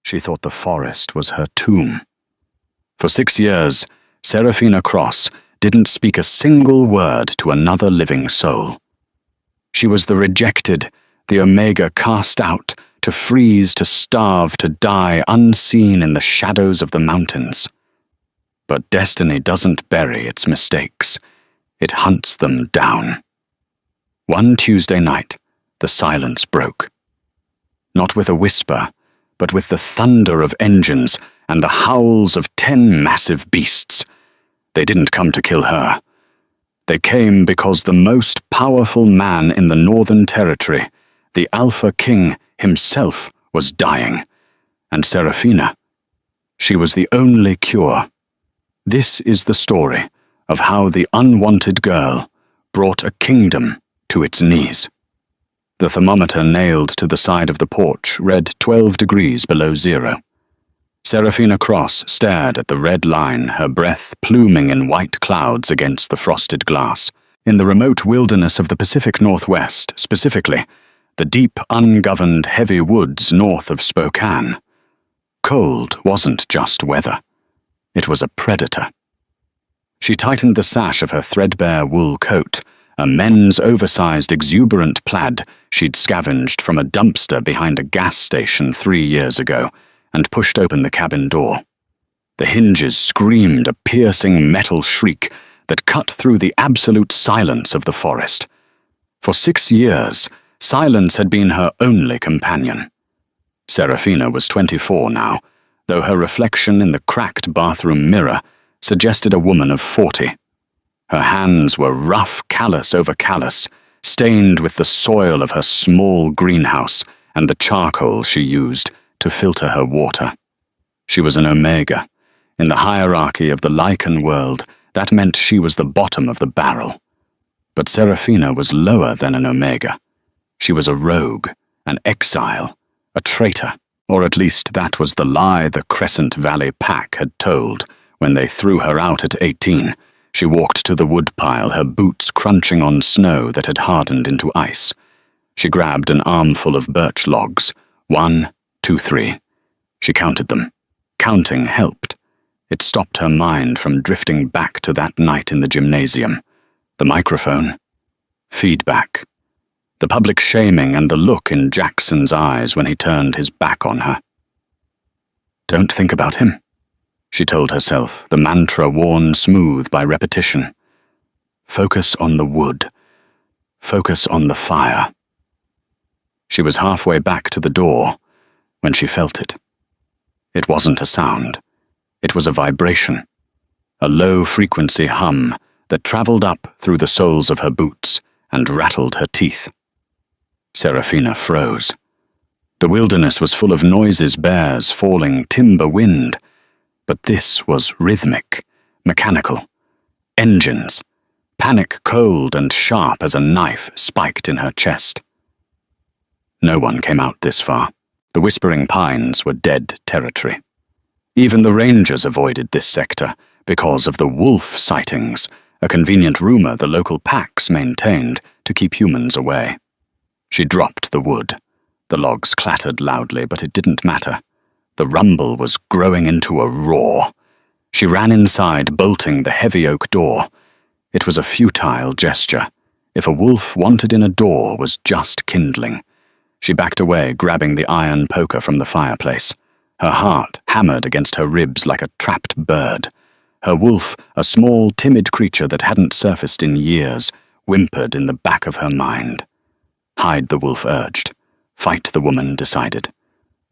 She thought the forest was her tomb. For 6 years, Seraphina Cross didn't speak a single word to another living soul. She was the rejected, the Omega cast out, to freeze, to starve, to die unseen in the shadows of the mountains. But destiny doesn't bury its mistakes. It hunts them down. One Tuesday night, the silence broke. Not with a whisper, but with the thunder of engines and the howls of 10 massive beasts. They didn't come to kill her. They came because the most powerful man in the Northern Territory, the Alpha King himself, was dying. And Seraphina, she was the only cure. This is the story of how the unwanted girl brought a kingdom to its knees. The thermometer nailed to the side of the porch read 12 degrees below zero. Seraphina Cross stared at the red line, her breath pluming in white clouds against the frosted glass. In the remote wilderness of the Pacific Northwest, specifically, the deep, ungoverned, heavy woods north of Spokane, cold wasn't just weather. It was a predator. She tightened the sash of her threadbare wool coat, a men's oversized exuberant plaid she'd scavenged from a dumpster behind a gas station 3 years ago, and pushed open the cabin door. The hinges screamed a piercing metal shriek that cut through the absolute silence of the forest. For 6 years, silence had been her only companion. Seraphina was 24 now, though her reflection in the cracked bathroom mirror suggested a woman of 40. Her hands were rough callus over callus, stained with the soil of her small greenhouse and the charcoal she used to filter her water. She was an Omega. In the hierarchy of the Lycan world, that meant she was the bottom of the barrel. But Seraphina was lower than an Omega. She was a rogue, an exile, a traitor, or at least that was the lie the Crescent Valley Pack had told when they threw her out at 18. She walked to the woodpile, her boots crunching on snow that had hardened into ice. She grabbed an armful of birch logs. 1, 2, 3. She counted them. Counting helped. It stopped her mind from drifting back to that night in the gymnasium. The microphone. Feedback. The public shaming and the look in Jackson's eyes when he turned his back on her. Don't think about him, she told herself, the mantra worn smooth by repetition. Focus on the wood. Focus on the fire. She was halfway back to the door when she felt it. It wasn't a sound. It was a vibration. A low-frequency hum that traveled up through the soles of her boots and rattled her teeth. Seraphina froze. The wilderness was full of noises, bears, falling, timber, wind. But this was rhythmic, mechanical. Engines. Panic cold and sharp as a knife spiked in her chest. No one came out this far. The Whispering Pines were dead territory. Even the rangers avoided this sector because of the wolf sightings, a convenient rumor the local packs maintained to keep humans away. She dropped the wood. The logs clattered loudly, but it didn't matter. The rumble was growing into a roar. She ran inside, bolting the heavy oak door. It was a futile gesture. If a wolf wanted in a door was just kindling. She backed away, grabbing the iron poker from the fireplace. Her heart hammered against her ribs like a trapped bird. Her wolf, a small, timid creature that hadn't surfaced in years, whimpered in the back of her mind. Hide, the wolf urged. Fight, the woman decided.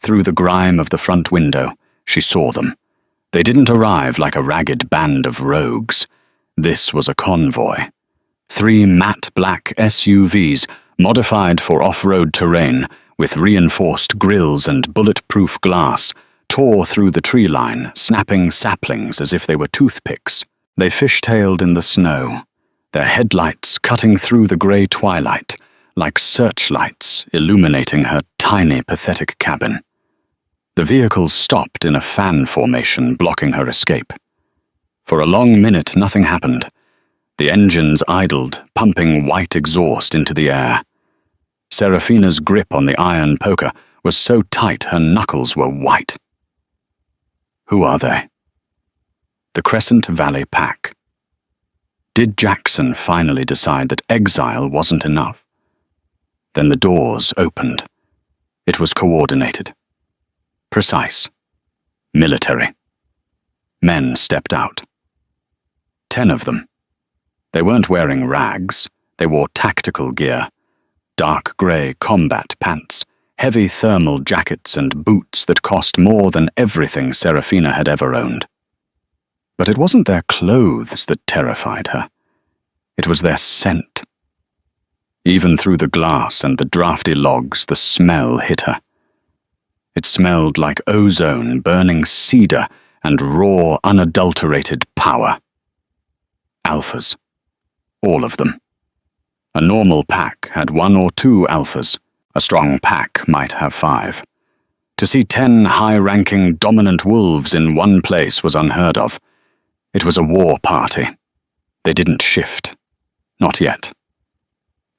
Through the grime of the front window, she saw them. They didn't arrive like a ragged band of rogues. This was a convoy. 3 matte black SUVs, modified for off-road terrain, with reinforced grills and bulletproof glass, tore through the tree line, snapping saplings as if they were toothpicks. They fishtailed in the snow, their headlights cutting through the grey twilight, like searchlights illuminating her tiny, pathetic cabin. The vehicles stopped in a fan formation, blocking her escape. For a long minute, nothing happened. The engines idled, pumping white exhaust into the air. Seraphina's grip on the iron poker was so tight her knuckles were white. Who are they? The Crescent Valley Pack. Did Jackson finally decide that exile wasn't enough? Then the doors opened. It was coordinated. Precise. Military. Men stepped out. 10 of them. They weren't wearing rags. They wore tactical gear. Dark grey combat pants, heavy thermal jackets and boots that cost more than everything Serafina had ever owned. But it wasn't their clothes that terrified her. It was their scent. Even through the glass and the drafty logs, the smell hit her. It smelled like ozone, burning cedar, and raw, unadulterated power. Alphas. All of them. A normal pack had 1 or 2 alphas. A strong pack might have 5. To see 10 high-ranking, dominant wolves in one place was unheard of. It was a war party. They didn't shift. Not yet.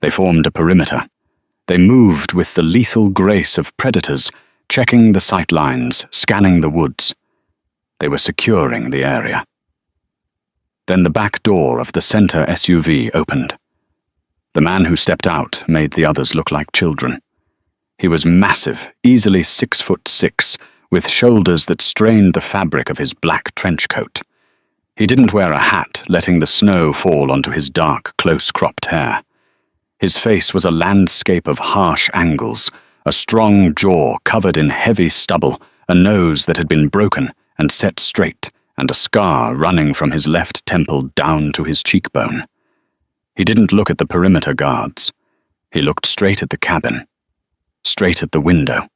They formed a perimeter. They moved with the lethal grace of predators, checking the sight lines, scanning the woods. They were securing the area. Then the back door of the center SUV opened. The man who stepped out made the others look like children. He was massive, easily 6'6", with shoulders that strained the fabric of his black trench coat. He didn't wear a hat, letting the snow fall onto his dark, close-cropped hair. His face was a landscape of harsh angles, a strong jaw covered in heavy stubble, a nose that had been broken and set straight, and a scar running from his left temple down to his cheekbone. He didn't look at the perimeter guards. He looked straight at the cabin, straight at the window,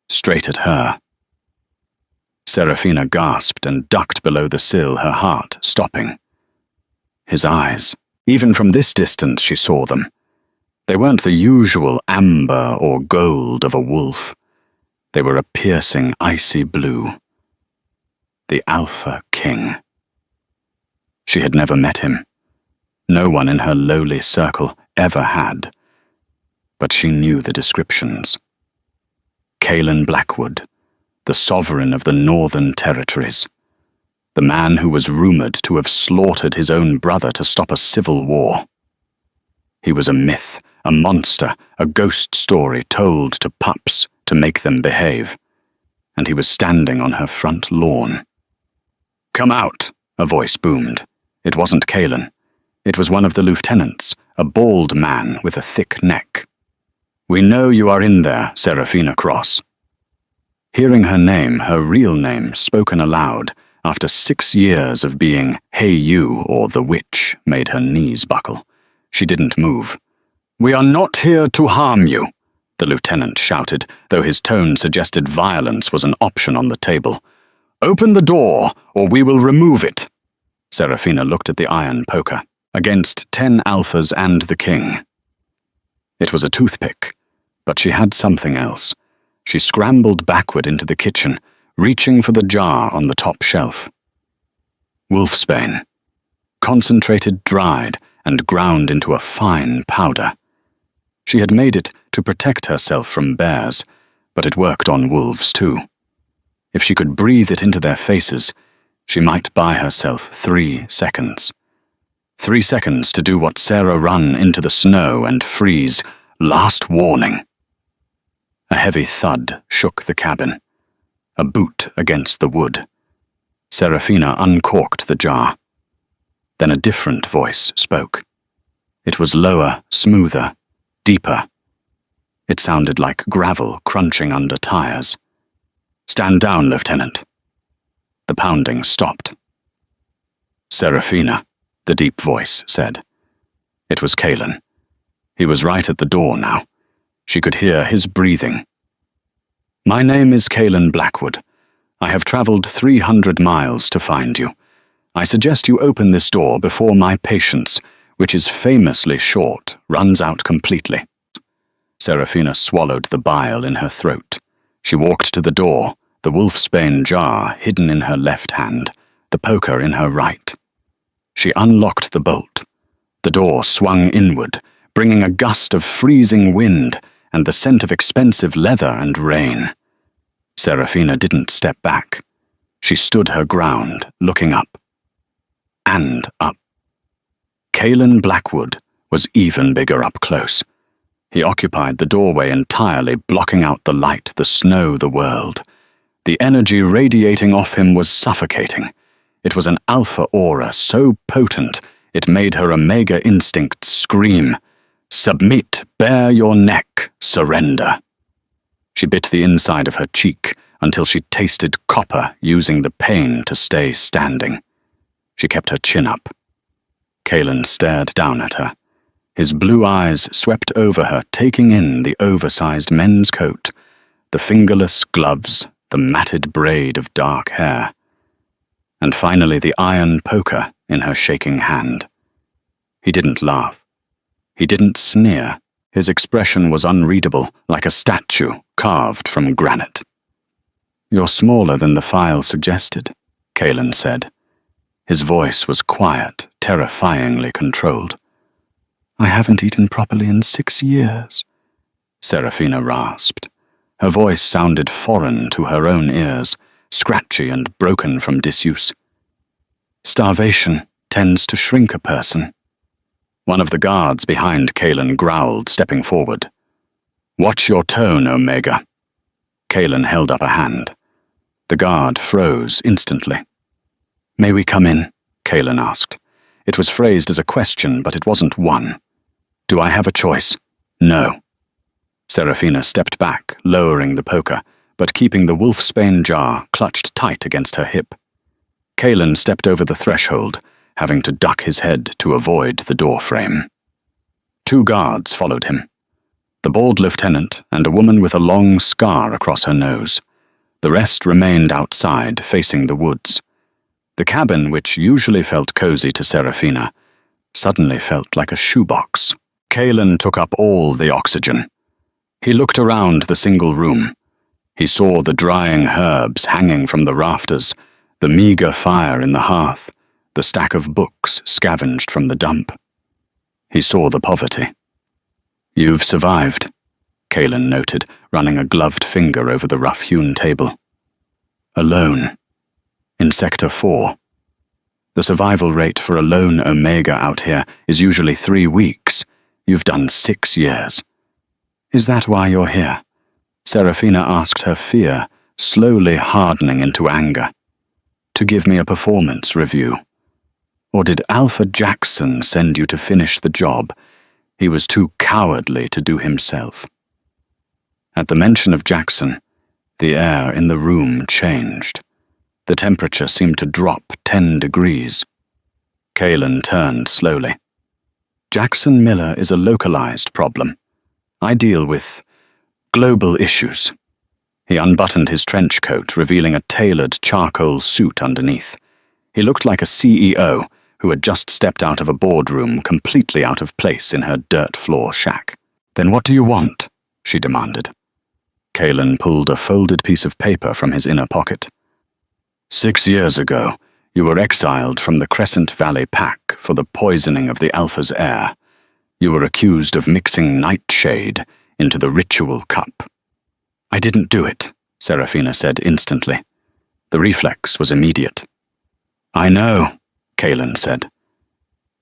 straight at her. Serafina gasped and ducked below the sill, her heart stopping. His eyes. Even from this distance she saw them. They weren't the usual amber or gold of a wolf. They were a piercing, icy blue. The Alpha King. She had never met him. No one in her lowly circle ever had. But she knew the descriptions. Calen Blackwood, the sovereign of the Northern Territories. The man who was rumored to have slaughtered his own brother to stop a civil war. He was a myth, a monster, a ghost story told to pups to make them behave. And he was standing on her front lawn. "Come out," a voice boomed. It wasn't Calen. It was one of the lieutenants, a bald man with a thick neck. "We know you are in there, Serafina Cross." Hearing her name, her real name, spoken aloud, after 6 years of being Hey You or the Witch, made her knees buckle. She didn't move. "We are not here to harm you," the lieutenant shouted, though his tone suggested violence was an option on the table. "Open the door, or we will remove it." Serafina looked at the iron poker. Against 10 alphas and the king. It was a toothpick, but she had something else. She scrambled backward into the kitchen, reaching for the jar on the top shelf. Wolfsbane. Concentrated, dried, and ground into a fine powder. She had made it to protect herself from bears, but it worked on wolves too. If she could breathe it into their faces, she might buy herself 3 seconds. 3 seconds to do what Sarah ran into the snow and freeze. Last warning. A heavy thud shook the cabin. A boot against the wood. Serafina uncorked the jar. Then a different voice spoke. It was lower, smoother, deeper. It sounded like gravel crunching under tires. "Stand down, Lieutenant." The pounding stopped. "Serafina," the deep voice said. It was Calen. He was right at the door now. She could hear his breathing. "My name is Calen Blackwood. I have traveled 300 miles to find you. I suggest you open this door before my patience, which is famously short, runs out completely." Serafina swallowed the bile in her throat. She walked to the door, the wolfsbane jar hidden in her left hand, the poker in her right. She unlocked the bolt. The door swung inward, bringing a gust of freezing wind and the scent of expensive leather and rain. Serafina didn't step back. She stood her ground, looking up. And up. Calen Blackwood was even bigger up close. He occupied the doorway entirely, blocking out the light, the snow, the world. The energy radiating off him was suffocating. It was an alpha aura so potent it made her omega instincts scream, "Submit, bare your neck, surrender." She bit the inside of her cheek until she tasted copper, using the pain to stay standing. She kept her chin up. Calen stared down at her. His blue eyes swept over her, taking in the oversized men's coat, the fingerless gloves, the matted braid of dark hair, and finally the iron poker in her shaking hand. He didn't laugh. He didn't sneer. His expression was unreadable, like a statue carved from granite. "You're smaller than the file suggested," Calen said. His voice was quiet, terrifyingly controlled. "I haven't eaten properly in 6 years," Seraphina rasped. Her voice sounded foreign to her own ears, scratchy and broken from disuse. "Starvation tends to shrink a person." One of the guards behind Calen growled, stepping forward. "Watch your tone, Omega." Calen held up a hand. The guard froze instantly. "May we come in?" Calen asked. It was phrased as a question, but it wasn't one. "Do I have a choice?" "No." Seraphina stepped back, lowering the poker, but keeping the wolfsbane jar clutched tight against her hip. Calen stepped over the threshold, having to duck his head to avoid the door frame. 2 guards followed him. The bald lieutenant and a woman with a long scar across her nose. The rest remained outside, facing the woods. The cabin, which usually felt cozy to Seraphina, suddenly felt like a shoebox. Calen took up all the oxygen. He looked around the single room. He saw the drying herbs hanging from the rafters, the meager fire in the hearth, the stack of books scavenged from the dump. He saw the poverty. "You've survived," Calen noted, running a gloved finger over the rough-hewn table. "Alone. In Sector 4. The survival rate for a lone Omega out here is usually 3 weeks. You've done 6 years. Is that why you're here?" Seraphina asked, her fear slowly hardening into anger. "To give me a performance review? Or did Alpha Jackson send you to finish the job he was too cowardly to do himself?" At the mention of Jackson, the air in the room changed. The temperature seemed to drop 10 degrees. Calen turned slowly. "Jackson Miller is a localized problem. I deal with global issues." He unbuttoned his trench coat, revealing a tailored charcoal suit underneath. He looked like a CEO who had just stepped out of a boardroom, completely out of place in her dirt floor shack. "Then what do you want?" she demanded. Calen pulled a folded piece of paper from his inner pocket. 6 years ago, you were exiled from the Crescent Valley Pack for the poisoning of the Alpha's air. You were accused of mixing nightshade into the ritual cup." "I didn't do it," Seraphina said instantly. The reflex was immediate. "I know," Calen said.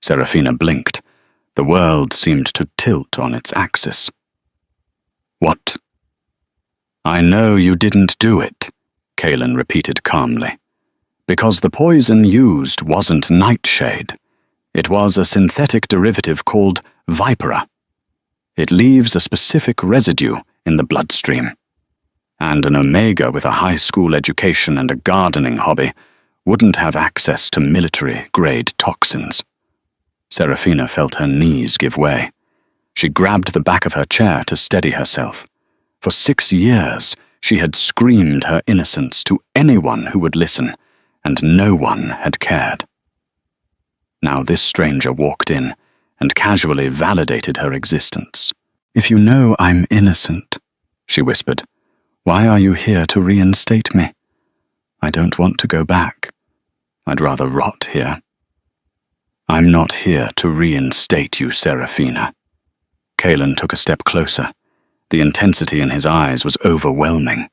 Seraphina blinked. The world seemed to tilt on its axis. "What?" "I know you didn't do it," Calen repeated calmly. "Because the poison used wasn't nightshade. It was a synthetic derivative called Vipera. It leaves a specific residue in the bloodstream. And an Omega with a high school education and a gardening hobby wouldn't have access to military-grade toxins." Seraphina felt her knees give way. She grabbed the back of her chair to steady herself. For 6 years, she had screamed her innocence to anyone who would listen, and no one had cared. Now this stranger walked in and casually validated her existence. "If you know I'm innocent," she whispered, "why are you here to reinstate me? I don't want to go back. I'd rather rot here." "I'm not here to reinstate you, Seraphina." Calen took a step closer. The intensity in his eyes was overwhelming.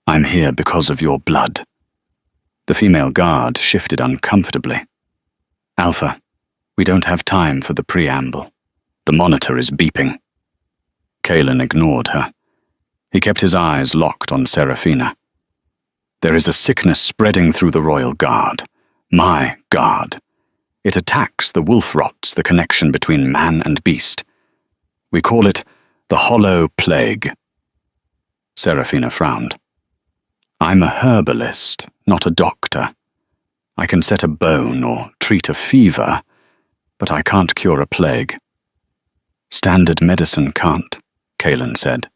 "I'm here because of your blood." The female guard shifted uncomfortably. Alpha, we don't have time for the preamble. The monitor is beeping. Kalen ignored her. He kept his eyes locked on Seraphina. There is a sickness spreading through the royal guard. My guard. It attacks the wolf rots, the connection between man and beast. We call it the Hollow Plague. Seraphina frowned. I'm a herbalist, not a doctor. I can set a bone or treat a fever, but I can't cure a plague. Standard medicine can't, Kalen said.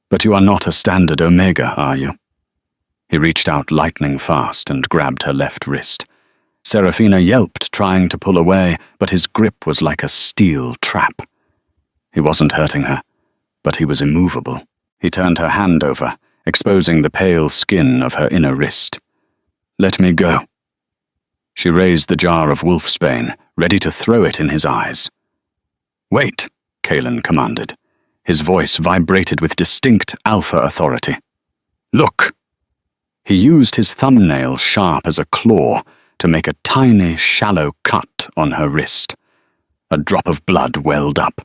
But you are not a standard Omega, are you? He reached out lightning fast and grabbed her left wrist. Seraphina yelped, trying to pull away, but his grip was like a steel trap. He wasn't hurting her, but he was immovable. He turned her hand over, exposing the pale skin of her inner wrist. Let me go. She raised the jar of wolfsbane, ready to throw it in his eyes. Wait, Kalen commanded. His voice vibrated with distinct alpha authority. Look! He used his thumbnail sharp as a claw to make a tiny, shallow cut on her wrist. A drop of blood welled up.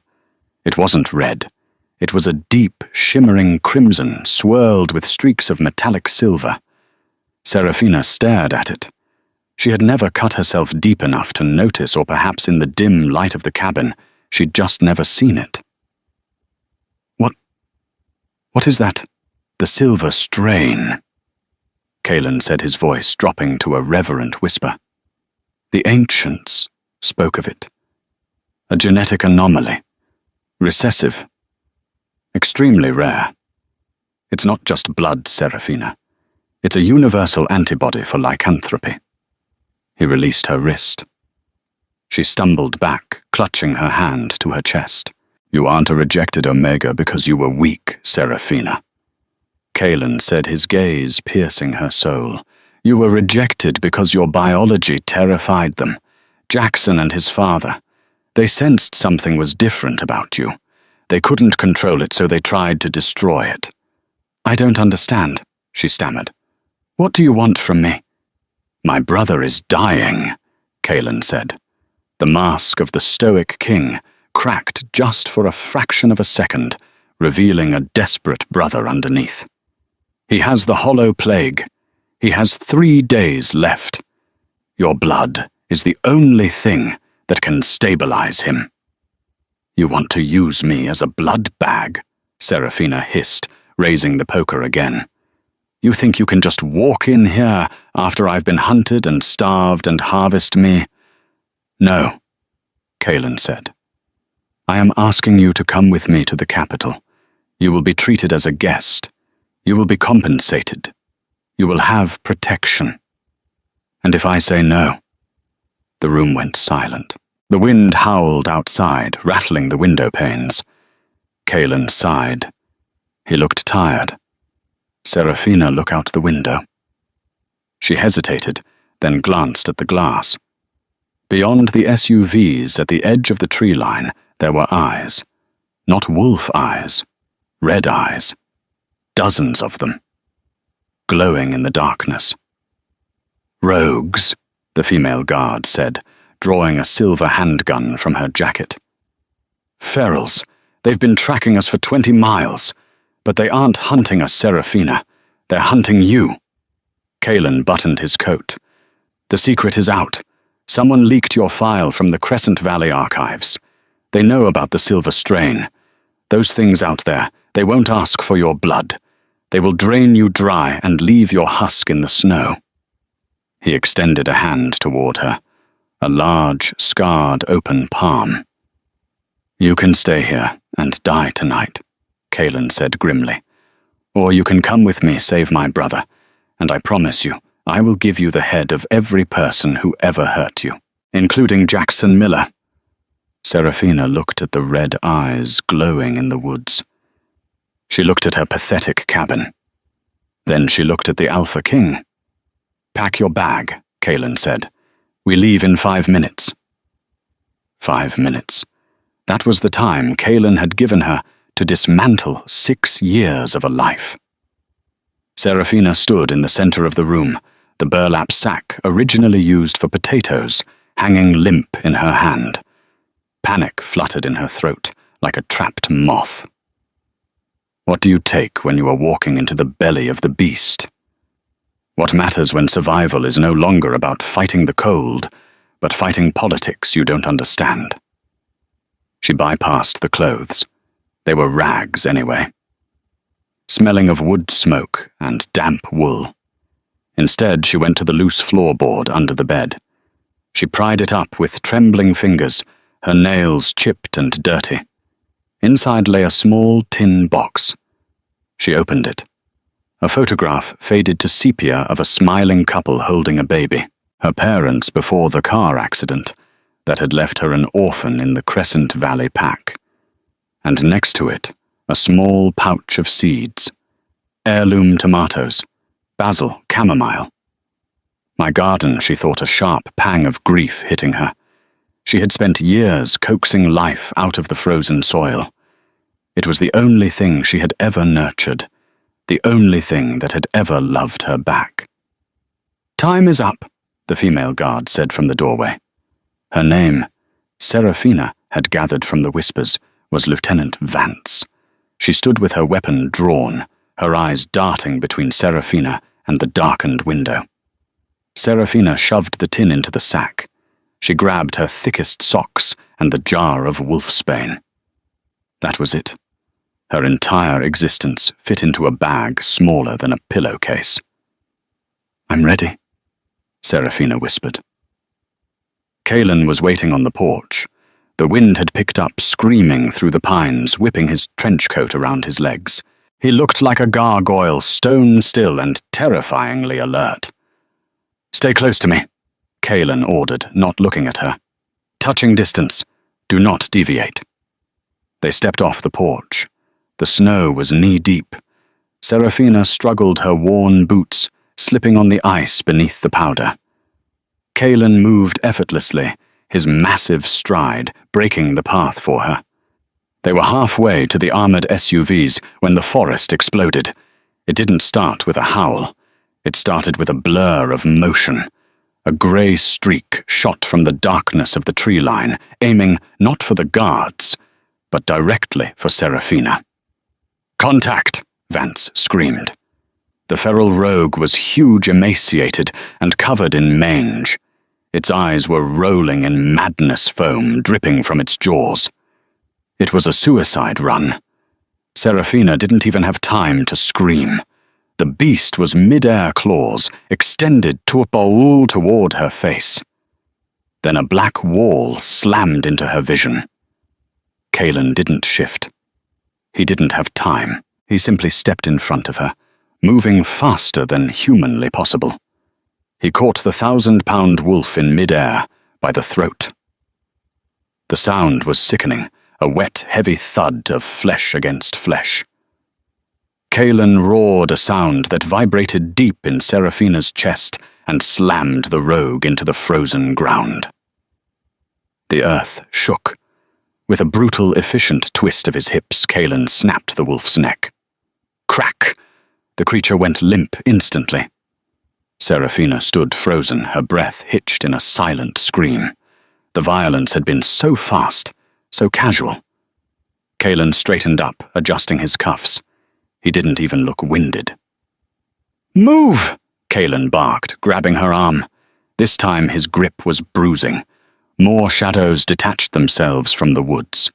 It wasn't red. It was a deep, shimmering crimson swirled with streaks of metallic silver. Seraphina stared at it. She had never cut herself deep enough to notice, or perhaps in the dim light of the cabin, she'd just never seen it. What is that? The silver strain. Kalen said, his voice dropping to a reverent whisper. The ancients spoke of it. A genetic anomaly. Recessive. Extremely rare. It's not just blood, Seraphina. It's a universal antibody for lycanthropy. He released her wrist. She stumbled back, clutching her hand to her chest. You aren't a rejected Omega because you were weak, Seraphina. Kalen said, his gaze piercing her soul. You were rejected because your biology terrified them. Jackson and his father. They sensed something was different about you. They couldn't control it, so they tried to destroy it. I don't understand, she stammered. What do you want from me? My brother is dying, Kalen said. The mask of the stoic king cracked just for a fraction of a second, revealing a desperate brother underneath. He has the Hollow Plague. He has 3 days left. Your blood is the only thing that can stabilize him. You want to use me as a blood bag? Seraphina hissed, raising the poker again. You think you can just walk in here after I've been hunted and starved and harvest me? No, Kalen said. I am asking you to come with me to the capital. You will be treated as a guest. You will be compensated. You will have protection. And if I say no? The room went silent. The wind howled outside, rattling the window panes. Kalen sighed. He looked tired. Seraphina looked out the window. She hesitated, then glanced at the glass. Beyond the SUVs at the edge of the tree line, there were eyes. Not wolf eyes. Red eyes. Dozens of them. Glowing in the darkness. Rogues, the female guard said, drawing a silver handgun from her jacket. Ferals. They've been tracking us for 20 miles. But they aren't hunting us, Seraphina. They're hunting you. Kalen buttoned his coat. The secret is out. Someone leaked your file from the Crescent Valley archives. They know about the silver strain. Those things out there, they won't ask for your blood. They will drain you dry and leave your husk in the snow. He extended a hand toward her, a large, scarred, open palm. You can stay here and die tonight, Kalen said grimly. Or you can come with me, save my brother, and I promise you, I will give you the head of every person who ever hurt you, including Jackson Miller. Seraphina looked at the red eyes glowing in the woods. She looked at her pathetic cabin. Then she looked at the Alpha King. Pack your bag, Kalen said. We leave in 5 minutes. 5 minutes. That was the time Kalen had given her to dismantle 6 years of a life. Seraphina stood in the center of the room, the burlap sack originally used for potatoes hanging limp in her hand. Panic fluttered in her throat like a trapped moth. What do you take when you are walking into the belly of the beast? What matters when survival is no longer about fighting the cold, but fighting politics you don't understand? She bypassed the clothes. They were rags anyway, smelling of wood smoke and damp wool. Instead, she went to the loose floorboard under the bed. She pried it up with trembling fingers, her nails chipped and dirty. Inside lay a small tin box. She opened it. A photograph faded to sepia of a smiling couple holding a baby, her parents before the car accident that had left her an orphan in the Crescent Valley pack. And next to it, a small pouch of seeds, heirloom tomatoes, basil, chamomile. My garden, she thought, a sharp pang of grief hitting her. She had spent years coaxing life out of the frozen soil. It was the only thing she had ever nurtured, the only thing that had ever loved her back. "Time is up," the female guard said from the doorway. Her name, Seraphina had gathered from the whispers, was Lieutenant Vance. She stood with her weapon drawn, her eyes darting between Seraphina and the darkened window. Seraphina shoved the tin into the sack. She grabbed her thickest socks and the jar of wolfsbane. That was it. Her entire existence fit into a bag smaller than a pillowcase. "I'm ready," Seraphina whispered. Kalen was waiting on the porch. The wind had picked up, screaming through the pines, whipping his trench coat around his legs. He looked like a gargoyle, stone still and terrifyingly alert. "Stay close to me," Kalen ordered, not looking at her. "Touching distance. Do not deviate." They stepped off the porch. The snow was knee-deep. Seraphina struggled her worn boots, slipping on the ice beneath the powder. Kalen moved effortlessly, his massive stride breaking the path for her. They were halfway to the armored SUVs when the forest exploded. It didn't start with a howl. It started with a blur of motion. A grey streak shot from the darkness of the tree line, aiming not for the guards, but directly for Seraphina. "Contact!" Vance screamed. The feral rogue was huge, emaciated, and covered in mange. Its eyes were rolling in madness foam dripping from its jaws. It was a suicide run. Seraphina didn't even have time to scream. The beast was mid-air claws, extended toward her face. Then a black wall slammed into her vision. Kalen didn't shift. He didn't have time. He simply stepped in front of her, moving faster than humanly possible. He caught the 1,000-pound wolf in mid-air by the throat. The sound was sickening, a wet, heavy thud of flesh against flesh. Kalen roared a sound that vibrated deep in Seraphina's chest and slammed the rogue into the frozen ground. The earth shook. With a brutal, efficient twist of his hips, Kalen snapped the wolf's neck. Crack! The creature went limp instantly. Seraphina stood frozen, her breath hitched in a silent scream. The violence had been so fast, so casual. Kalen straightened up, adjusting his cuffs. He didn't even look winded. "Move!" Kalen barked, grabbing her arm. This time his grip was bruising. More shadows detached themselves from the woods.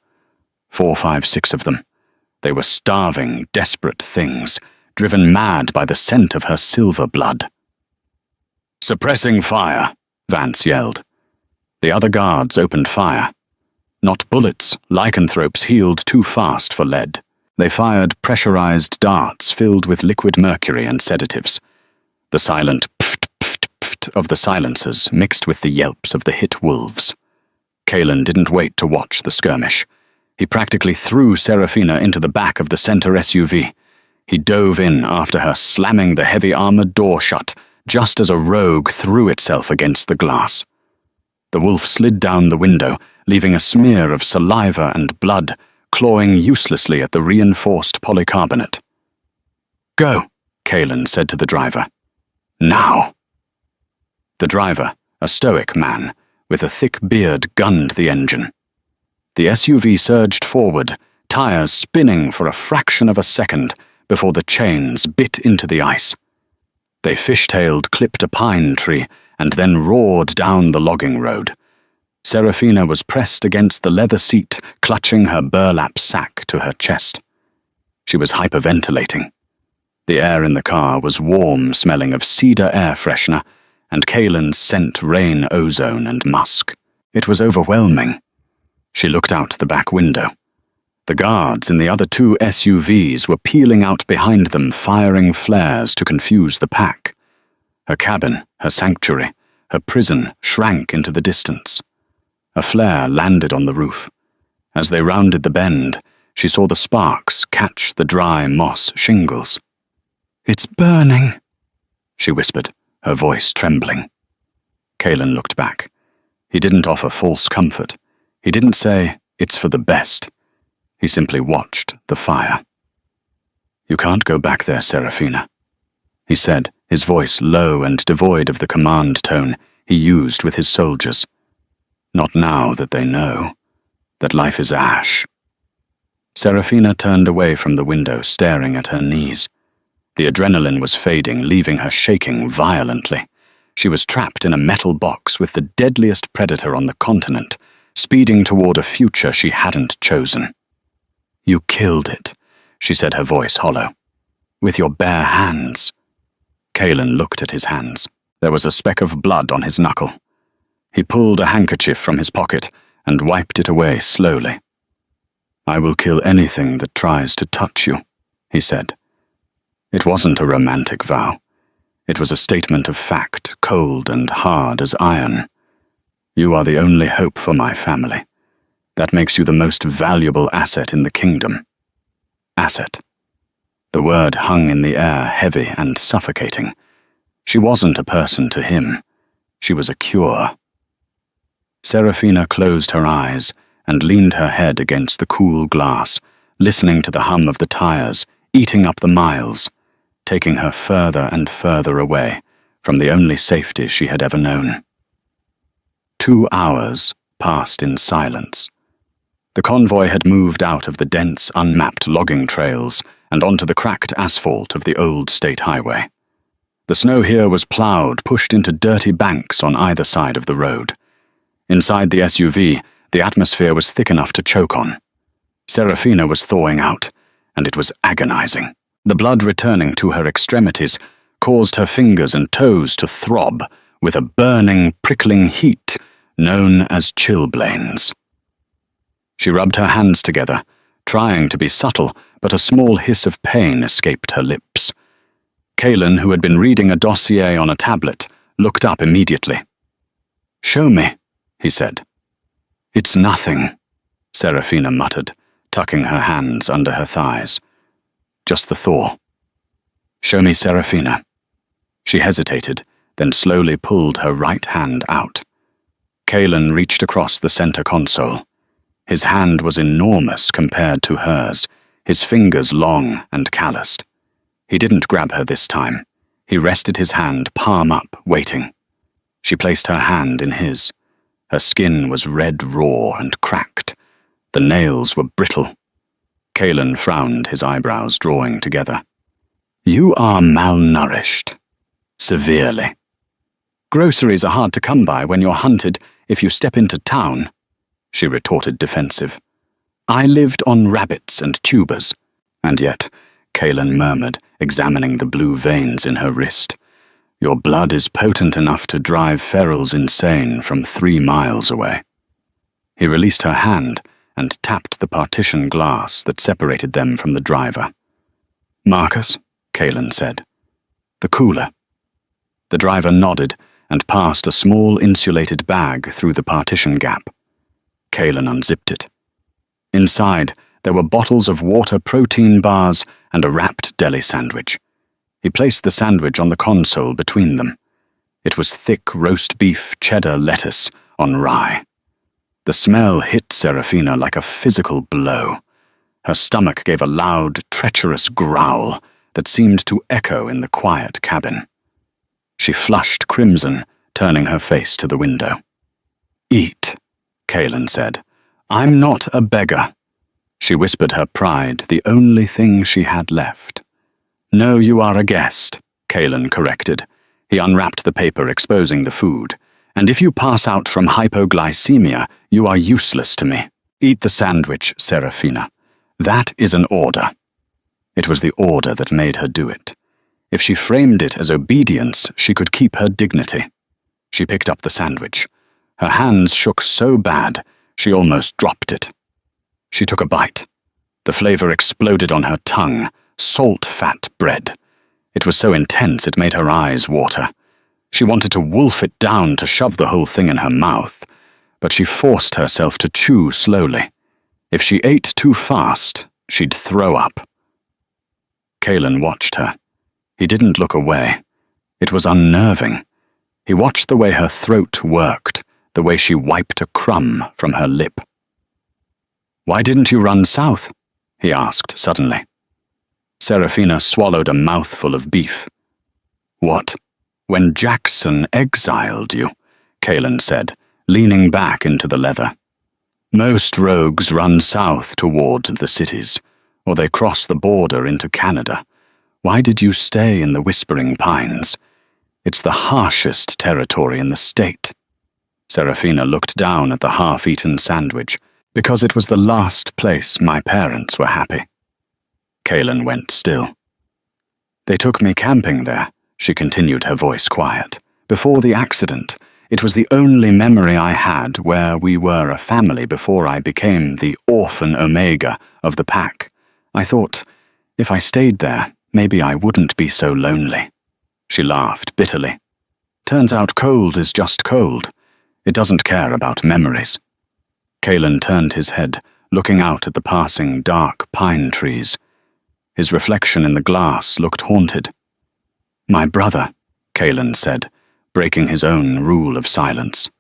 4, 5, 6 of them. They were starving, desperate things, driven mad by the scent of her silver blood. "Suppressing fire," Vance yelled. The other guards opened fire. Not bullets, lycanthropes healed too fast for lead. They fired pressurized darts filled with liquid mercury and sedatives. The silent pft, pft, pft of the silencers mixed with the yelps of the hit wolves. Kalen didn't wait to watch the skirmish. He practically threw Seraphina into the back of the center SUV. He dove in after her, slamming the heavy armored door shut, just as a rogue threw itself against the glass. The wolf slid down the window, leaving a smear of saliva and blood, clawing uselessly at the reinforced polycarbonate. "Go," Kalen said to the driver. "Now." The driver, a stoic man, with a thick beard, gunned the engine. The SUV surged forward, tires spinning for a fraction of a second before the chains bit into the ice. They fishtailed, clipped a pine tree, and then roared down the logging road. Serafina was pressed against the leather seat, clutching her burlap sack to her chest. She was hyperventilating. The air in the car was warm, smelling of cedar air freshener and Kaylin's scent rain ozone and musk. It was overwhelming. She looked out the back window. The guards in the other two SUVs were peeling out behind them, firing flares to confuse the pack. Her cabin, her sanctuary, her prison shrank into the distance. A flare landed on the roof. As they rounded the bend, she saw the sparks catch the dry moss shingles. "It's burning," she whispered, her voice trembling. Kaylin looked back. He didn't offer false comfort. He didn't say, "It's for the best." He simply watched the fire. "You can't go back there, Serafina," he said, his voice low and devoid of the command tone he used with his soldiers. "Not now that they know that life is ash." Serafina turned away from the window, staring at her knees. The adrenaline was fading, leaving her shaking violently. She was trapped in a metal box with the deadliest predator on the continent, speeding toward a future she hadn't chosen. "You killed it," she said, her voice hollow. "With your bare hands." Kaylin looked at his hands. There was a speck of blood on his knuckle. He pulled a handkerchief from his pocket and wiped it away slowly. "I will kill anything that tries to touch you," he said. It wasn't a romantic vow. It was a statement of fact, cold and hard as iron. "You are the only hope for my family. That makes you the most valuable asset in the kingdom." Asset. The word hung in the air, heavy and suffocating. She wasn't a person to him. She was a cure. Serafina closed her eyes and leaned her head against the cool glass, listening to the hum of the tires, eating up the miles, taking her further and further away from the only safety she had ever known. 2 hours passed in silence. The convoy had moved out of the dense, unmapped logging trails and onto the cracked asphalt of the old state highway. The snow here was plowed, pushed into dirty banks on either side of the road. Inside the SUV, the atmosphere was thick enough to choke on. Serafina was thawing out, and it was agonizing. The blood returning to her extremities caused her fingers and toes to throb with a burning, prickling heat known as chilblains. She rubbed her hands together, trying to be subtle, but a small hiss of pain escaped her lips. Kaylin, who had been reading a dossier on a tablet, looked up immediately. "Show me," he said. "It's nothing," Serafina muttered, tucking her hands under her thighs. "Just the thaw." "Show me, Serafina." She hesitated, then slowly pulled her right hand out. Kaylin reached across the center console. His hand was enormous compared to hers, his fingers long and calloused. He didn't grab her this time. He rested his hand palm up, waiting. She placed her hand in his. Her skin was red raw and cracked. The nails were brittle. Kaylin frowned, his eyebrows drawing together. "You are malnourished. Severely. Groceries are hard to come by when you're hunted if you step into town," she retorted, defensive. "I lived on rabbits and tubers." "And yet," Kaylin murmured, examining the blue veins in her wrist, "your blood is potent enough to drive ferals insane from 3 miles away." He released her hand and tapped the partition glass that separated them from the driver. "Marcus," Kaylin said. "The cooler." The driver nodded and passed a small insulated bag through the partition gap. Kaylin unzipped it. Inside, there were bottles of water, protein bars, and a wrapped deli sandwich. He placed the sandwich on the console between them. It was thick roast beef cheddar lettuce on rye. The smell hit Serafina like a physical blow. Her stomach gave a loud, treacherous growl that seemed to echo in the quiet cabin. She flushed crimson, turning her face to the window. "Eat," Kaelin said. "I'm not a beggar." She whispered her pride, the only thing she had left. "No, you are a guest," Kaelin corrected. He unwrapped the paper, exposing the food. "And if you pass out from hypoglycemia, you are useless to me. Eat the sandwich, Seraphina. That is an order." It was the order that made her do it. If she framed it as obedience, she could keep her dignity. She picked up the sandwich. Her hands shook so bad, she almost dropped it. She took a bite. The flavor exploded on her tongue, salt-fat bread. It was so intense it made her eyes water. She wanted to wolf it down to shove the whole thing in her mouth, but she forced herself to chew slowly. If she ate too fast, she'd throw up. Kaelin watched her. He didn't look away. It was unnerving. He watched the way her throat worked, the way she wiped a crumb from her lip. "Why didn't you run south?" he asked suddenly. Seraphina swallowed a mouthful of beef. "What? When Jackson exiled you," Kaelin said, leaning back into the leather. "Most rogues run south toward the cities, or they cross the border into Canada. Why did you stay in the Whispering Pines? It's the harshest territory in the state." Seraphina looked down at the half-eaten sandwich. "Because it was the last place my parents were happy." Kaelin went still. "They took me camping there," she continued, her voice quiet. "Before the accident, it was the only memory I had where we were a family before I became the orphan Omega of the pack. I thought, if I stayed there, maybe I wouldn't be so lonely." She laughed bitterly. "Turns out cold is just cold. It doesn't care about memories." Kaelin turned his head, looking out at the passing dark pine trees. His reflection in the glass looked haunted. "My brother," Kaelin said, breaking his own rule of silence.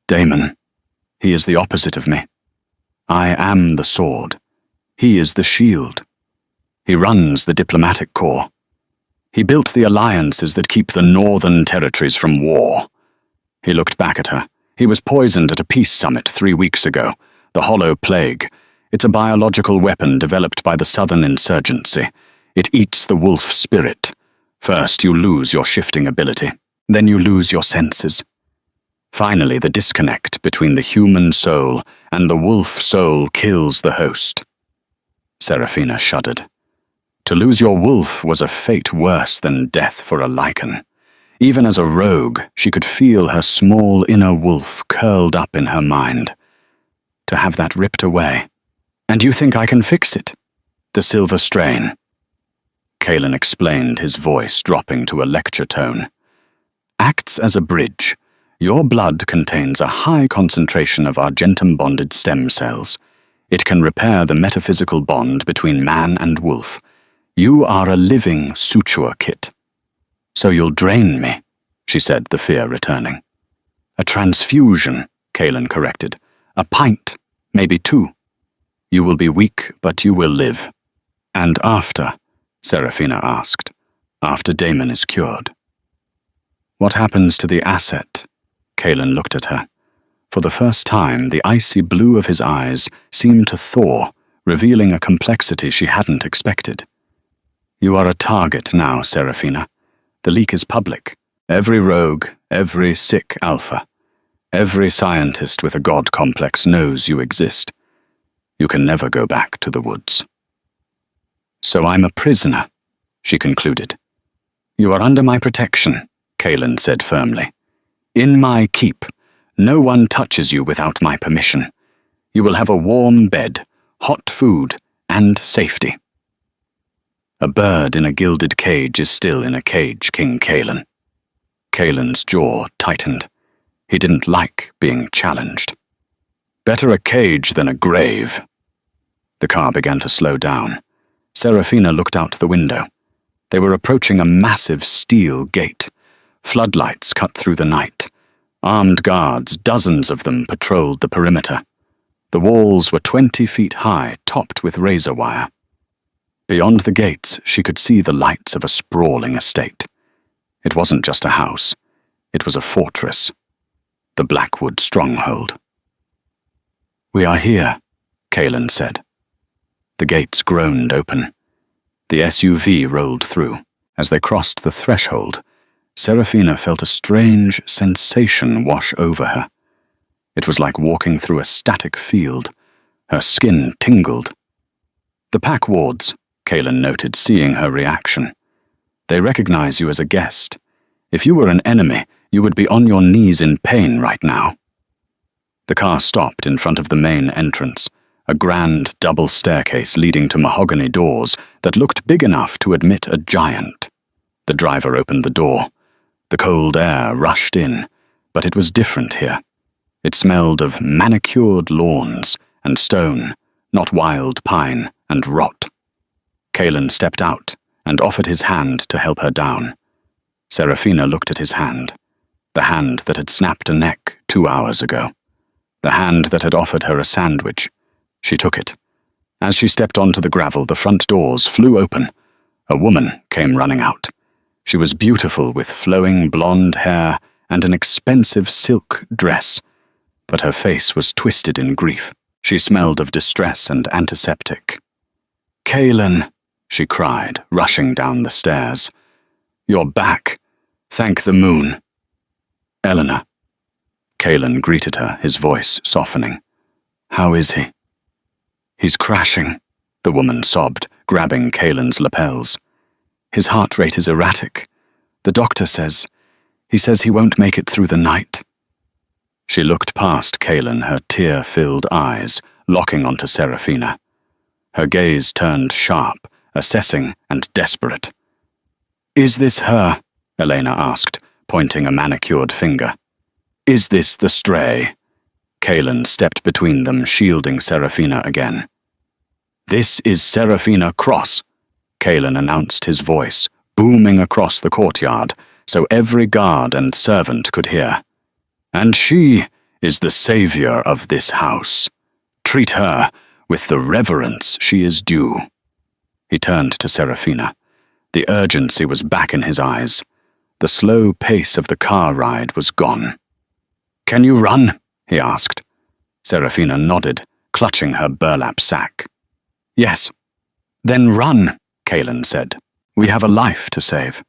"Damon. He is the opposite of me. I am the sword. He is the shield. He runs the diplomatic corps. He built the alliances that keep the northern territories from war." He looked back at her. "He was poisoned at a peace summit 3 weeks ago, the Hollow Plague. It's a biological weapon developed by the Southern insurgency. It eats the wolf spirit. First you lose your shifting ability, then you lose your senses. Finally, the disconnect between the human soul and the wolf soul kills the host." Seraphina shuddered. To lose your wolf was a fate worse than death for a lichen. Even as a rogue, she could feel her small inner wolf curled up in her mind. To have that ripped away. "And you think I can fix it? The silver strain." Kaelin explained, his voice dropping to a lecture tone. "Acts as a bridge. Your blood contains a high concentration of argentum-bonded stem cells. It can repair the metaphysical bond between man and wolf. You are a living suture kit." "So you'll drain me," she said, the fear returning. "A transfusion," Kaelin corrected. "A pint, maybe 2. You will be weak, but you will live." "And after?" Seraphina asked. "After Damon is cured." "What happens to the asset?" Kaelin looked at her. For the first time, the icy blue of his eyes seemed to thaw, revealing a complexity she hadn't expected. "You are a target now, Seraphina. The leak is public. Every rogue, every sick alpha, every scientist with a god complex knows you exist. You can never go back to the woods." "So I'm a prisoner," she concluded. "You are under my protection," Kaelin said firmly. "In my keep. No one touches you without my permission. You will have a warm bed, hot food, and safety." "A bird in a gilded cage is still in a cage, King Kaelin." Kaelin's jaw tightened. He didn't like being challenged. "Better a cage than a grave." The car began to slow down. Seraphina looked out the window. They were approaching a massive steel gate. Floodlights cut through the night. Armed guards, dozens of them, patrolled the perimeter. The walls were 20 feet high, topped with razor wire. Beyond the gates, she could see the lights of a sprawling estate. It wasn't just a house. It was a fortress. The Blackwood stronghold. "We are here," Kaelin said. The gates groaned open. The SUV rolled through. As they crossed the threshold, Seraphina felt a strange sensation wash over her. It was like walking through a static field. Her skin tingled. "The pack wards," Kaelin noted, seeing her reaction. "They recognize you as a guest. If you were an enemy, you would be on your knees in pain right now." The car stopped in front of the main entrance, a grand double staircase leading to mahogany doors that looked big enough to admit a giant. The driver opened the door. The cold air rushed in, but it was different here. It smelled of manicured lawns and stone, not wild pine and rot. Kaelin stepped out and offered his hand to help her down. Seraphina looked at his hand, the hand that had snapped a neck 2 hours ago, the hand that had offered her a sandwich. She took it. As she stepped onto the gravel, the front doors flew open. A woman came running out. She was beautiful with flowing blonde hair and an expensive silk dress, but her face was twisted in grief. She smelled of distress and antiseptic. "Kaelin," she cried, rushing down the stairs. "You're back. Thank the moon." "Eleanor." Kaelin greeted her, his voice softening. "How is he?" "He's crashing," the woman sobbed, grabbing Kaelin's lapels. "His heart rate is erratic. The doctor says he won't make it through the night." She looked past Kaelin, her tear-filled eyes locking onto Seraphina. Her gaze turned sharp, assessing and desperate. "Is this her?" Elena asked, pointing a manicured finger. "Is this the stray?" Kaelin stepped between them, shielding Seraphina again. "This is Seraphina Cross," Kaelin announced, his voice booming across the courtyard so every guard and servant could hear. "And she is the savior of this house. Treat her with the reverence she is due." He turned to Seraphina. The urgency was back in his eyes. The slow pace of the car ride was gone. "Can you run?" he asked. Seraphina nodded, clutching her burlap sack. "Yes." "Then run," Kaelin said. "We have a life to save."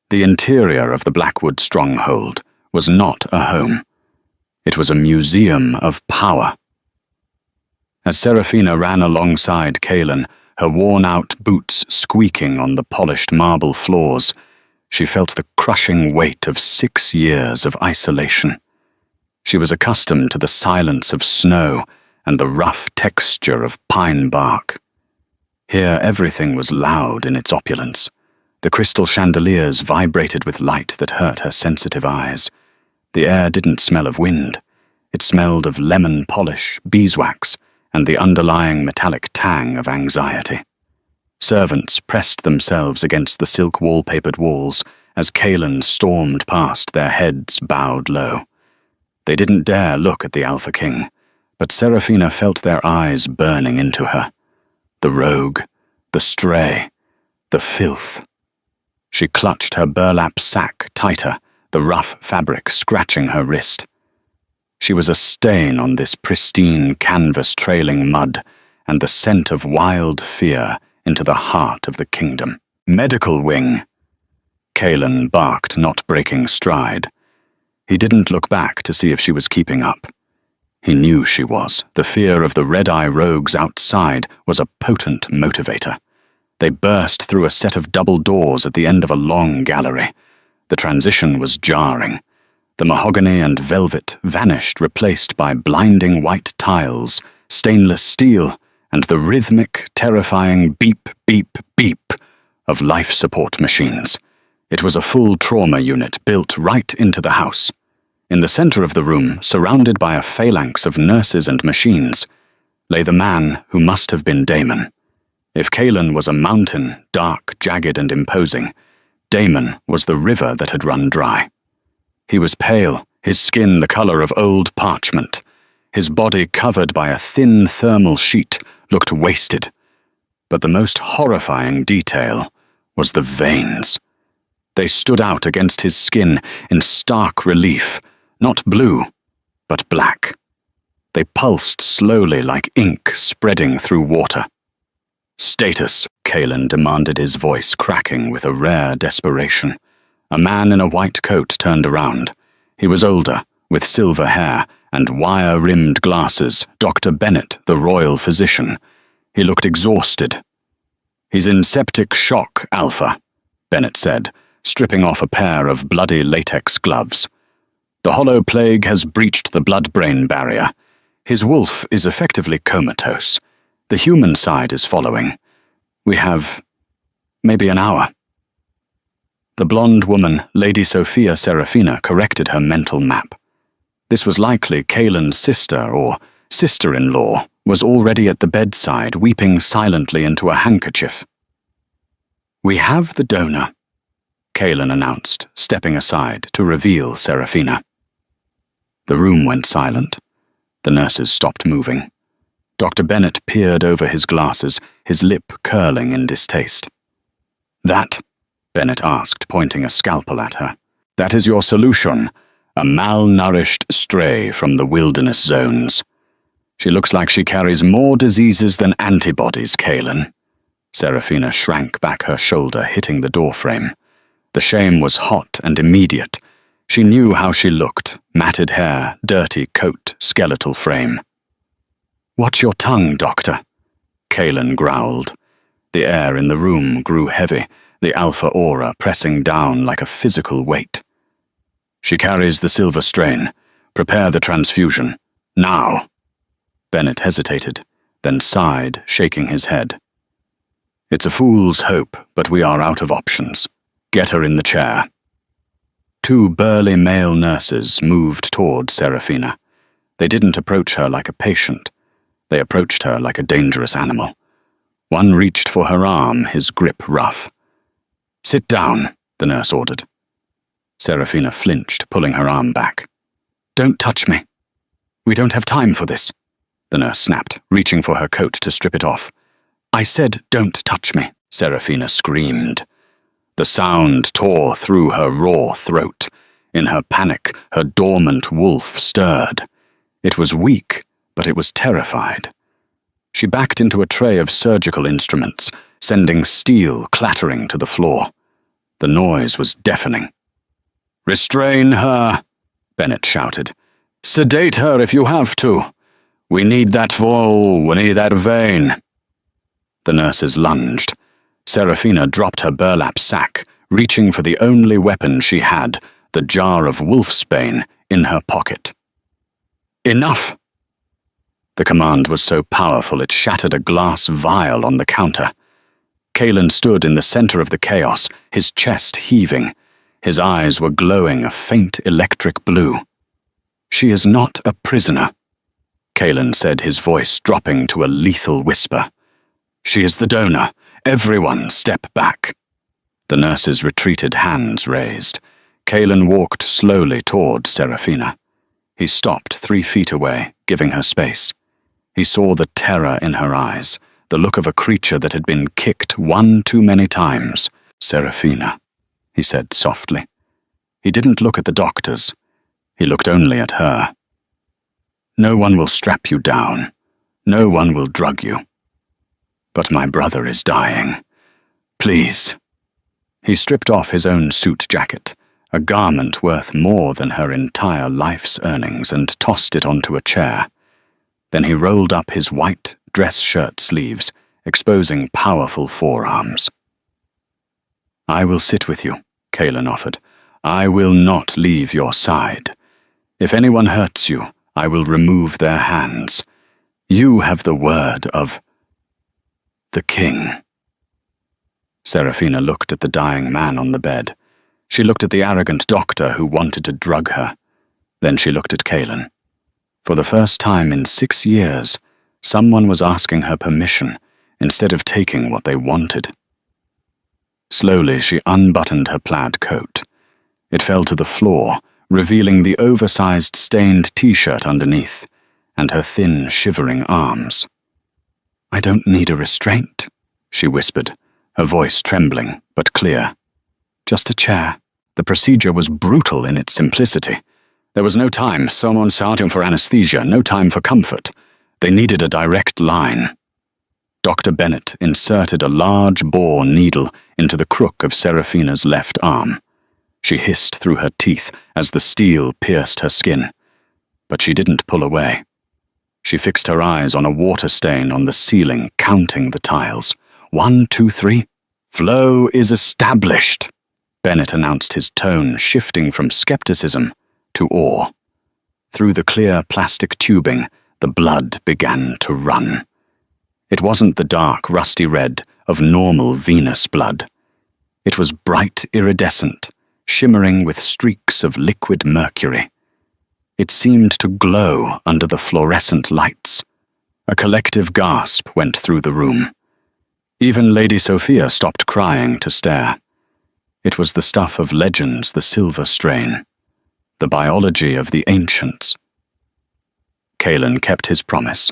The interior of the Blackwood stronghold was not a home. It was a museum of power. As Seraphina ran alongside Kaelin, her worn-out boots squeaking on the polished marble floors, she felt the crushing weight of 6 years of isolation. She was accustomed to the silence of snow and the rough texture of pine bark. Here everything was loud in its opulence. The crystal chandeliers vibrated with light that hurt her sensitive eyes. The air didn't smell of wind. It smelled of lemon polish, beeswax, and the underlying metallic tang of anxiety. Servants pressed themselves against the silk wallpapered walls as Kaelin stormed past, their heads bowed low. They didn't dare look at the Alpha King, but Seraphina felt their eyes burning into her. The rogue, the stray, the filth. She clutched her burlap sack tighter, the rough fabric scratching her wrist. She was a stain on this pristine canvas-trailing mud, and the scent of wild fear into the heart of the kingdom. "Medical wing!" Kaelin barked, not breaking stride. He didn't look back to see if she was keeping up. He knew she was. The fear of the red-eye rogues outside was a potent motivator. They burst through a set of double doors at the end of a long gallery. The transition was jarring. The mahogany and velvet vanished, replaced by blinding white tiles, stainless steel, and the rhythmic, terrifying beep, beep, beep of life support machines. It was a full trauma unit built right into the house. In the center of the room, surrounded by a phalanx of nurses and machines, lay the man who must have been Damon. If Kaelin was a mountain, dark, jagged, and imposing, Damon was the river that had run dry. He was pale, his skin the color of old parchment. His body, covered by a thin thermal sheet, looked wasted. But the most horrifying detail was the veins. They stood out against his skin in stark relief, not blue, but black. They pulsed slowly like ink spreading through water. "Status," Kalen demanded, his voice cracking with a rare desperation. A man in a white coat turned around. He was older, with silver hair and wire-rimmed glasses, Dr. Bennett, the royal physician. He looked exhausted. "He's in septic shock, Alpha," Bennett said, stripping off a pair of bloody latex gloves. "The hollow plague has breached the blood-brain barrier. His wolf is effectively comatose. The human side is following. We have maybe an hour." The blonde woman, Lady Sophia Serafina, corrected her mental map. This was likely Kalen's sister or sister-in-law, was already at the bedside, weeping silently into a handkerchief. "We have the donor," Kalen announced, stepping aside to reveal Serafina. The room went silent. The nurses stopped moving. Dr. Bennett peered over his glasses, his lip curling in distaste. "That?" Bennett asked, pointing a scalpel at her. "That is your solution, a malnourished stray from the wilderness zones. She looks like she carries more diseases than antibodies, Kalen." Serafina shrank back, her shoulder hitting the doorframe. The shame was hot and immediate. She knew how she looked, matted hair, dirty coat, skeletal frame. "Watch your tongue, Doctor," Kalen growled. The air in the room grew heavy, the alpha aura pressing down like a physical weight. "She carries the silver strain. Prepare the transfusion. Now." Bennett hesitated, then sighed, shaking his head. "It's a fool's hope, but we are out of options. Get her in the chair." Two burly male nurses moved toward Serafina. They didn't approach her like a patient. They approached her like a dangerous animal. One reached for her arm, his grip rough. "Sit down," the nurse ordered. Serafina flinched, pulling her arm back. "Don't touch me. We don't have time for this," the nurse snapped, reaching for her coat to strip it off. "I said don't touch me," Serafina screamed. The sound tore through her raw throat. In her panic, her dormant wolf stirred. It was weak, but it was terrified. She backed into a tray of surgical instruments, sending steel clattering to the floor. The noise was deafening. "Restrain her," Bennett shouted. "Sedate her if you have to. We need that vein." The nurses lunged. Serafina dropped her burlap sack, reaching for the only weapon she had, the jar of wolfsbane, in her pocket. "Enough!" The command was so powerful it shattered a glass vial on the counter. Kalen stood in the center of the chaos, his chest heaving. His eyes were glowing a faint electric blue. "She is not a prisoner," Kalen said, his voice dropping to a lethal whisper. "She is the donor. Everyone step back." The nurses retreated, hands raised. Kalen walked slowly toward Serafina. He stopped 3 feet away, giving her space. He saw the terror in her eyes, the look of a creature that had been kicked one too many times. "Serafina," he said softly. He didn't look at the doctors. He looked only at her. "No one will strap you down. No one will drug you. But my brother is dying. Please." He stripped off his own suit jacket, a garment worth more than her entire life's earnings, and tossed it onto a chair. Then he rolled up his white dress shirt sleeves, exposing powerful forearms. "I will sit with you," Kalen offered. "I will not leave your side. If anyone hurts you, I will remove their hands. You have the word of the king." Serafina looked at the dying man on the bed. She looked at the arrogant doctor who wanted to drug her. Then she looked at Kalen. For the first time in 6 years, someone was asking her permission instead of taking what they wanted. Slowly, she unbuttoned her plaid coat. It fell to the floor, revealing the oversized stained t-shirt underneath, and her thin, shivering arms. "I don't need a restraint," she whispered, her voice trembling but clear. Just a chair. The procedure was brutal in its simplicity. There was no time, someone starting for anesthesia, no time for comfort. They needed a direct line. Dr. Bennett inserted a large bore needle into the crook of Serafina's left arm. She hissed through her teeth as the steel pierced her skin. But she didn't pull away. She fixed her eyes on a water stain on the ceiling, counting the tiles. 1, 2, 3. Flow is established, Bennett announced, his tone shifting from skepticism to awe. Through the clear plastic tubing, the blood began to run. It wasn't the dark, rusty red of normal venous blood. It was bright iridescent, shimmering with streaks of liquid mercury. It seemed to glow under the fluorescent lights. A collective gasp went through the room. Even Lady Sophia stopped crying to stare. It was the stuff of legends, the silver strain, the biology of the ancients. Kaelan kept his promise.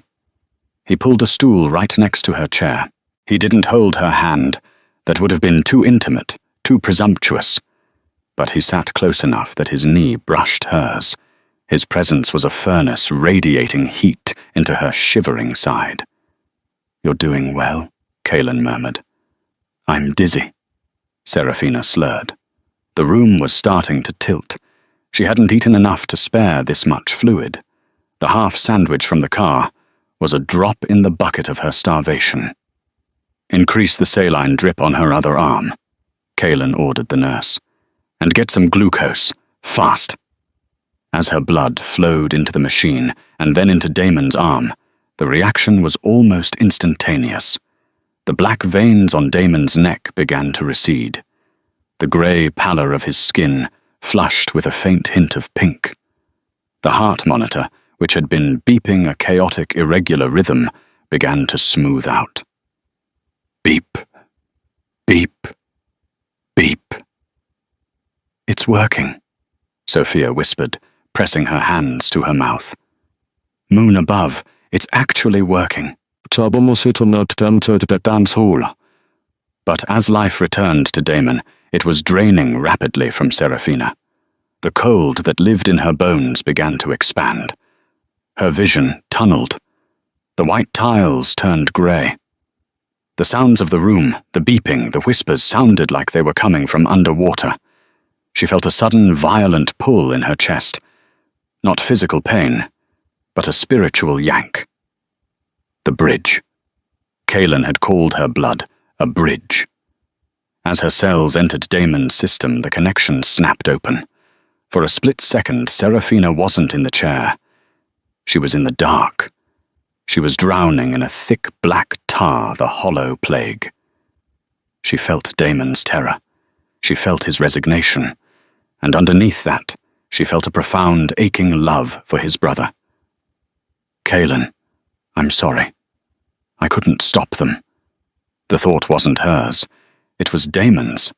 He pulled a stool right next to her chair. He didn't hold her hand. That would have been too intimate, too presumptuous. But he sat close enough that his knee brushed hers. His presence was a furnace radiating heat into her shivering side. "You're doing well," Kaelan murmured. "I'm dizzy," Serafina slurred. The room was starting to tilt. She hadn't eaten enough to spare this much fluid. The half sandwich from the car was a drop in the bucket of her starvation. "Increase the saline drip on her other arm," Kaelan ordered the nurse. "And get some glucose, fast." As her blood flowed into the machine and then into Damon's arm, the reaction was almost instantaneous. The black veins on Damon's neck began to recede. The grey pallor of his skin flushed with a faint hint of pink. The heart monitor, which had been beeping a chaotic, irregular rhythm, began to smooth out. Beep, beep, beep. "It's working," Sophia whispered, pressing her hands to her mouth. "Moon above, it's actually working." Dance hall. But as life returned to Damon, it was draining rapidly from Serafina. The cold that lived in her bones began to expand. Her vision tunneled. The white tiles turned grey. The sounds of the room, the beeping, the whispers sounded like they were coming from underwater. She felt a sudden violent pull in her chest. Not physical pain, but a spiritual yank. The bridge. Kaelan had called her blood a bridge. As her cells entered Damon's system, the connection snapped open. For a split second, Serafina wasn't in the chair. She was in the dark. She was drowning in a thick black tar, the hollow plague. She felt Damon's terror. She felt his resignation. And underneath that, she felt a profound, aching love for his brother. "Kaelan, I'm sorry. I couldn't stop them." The thought wasn't hers. It was Damon's.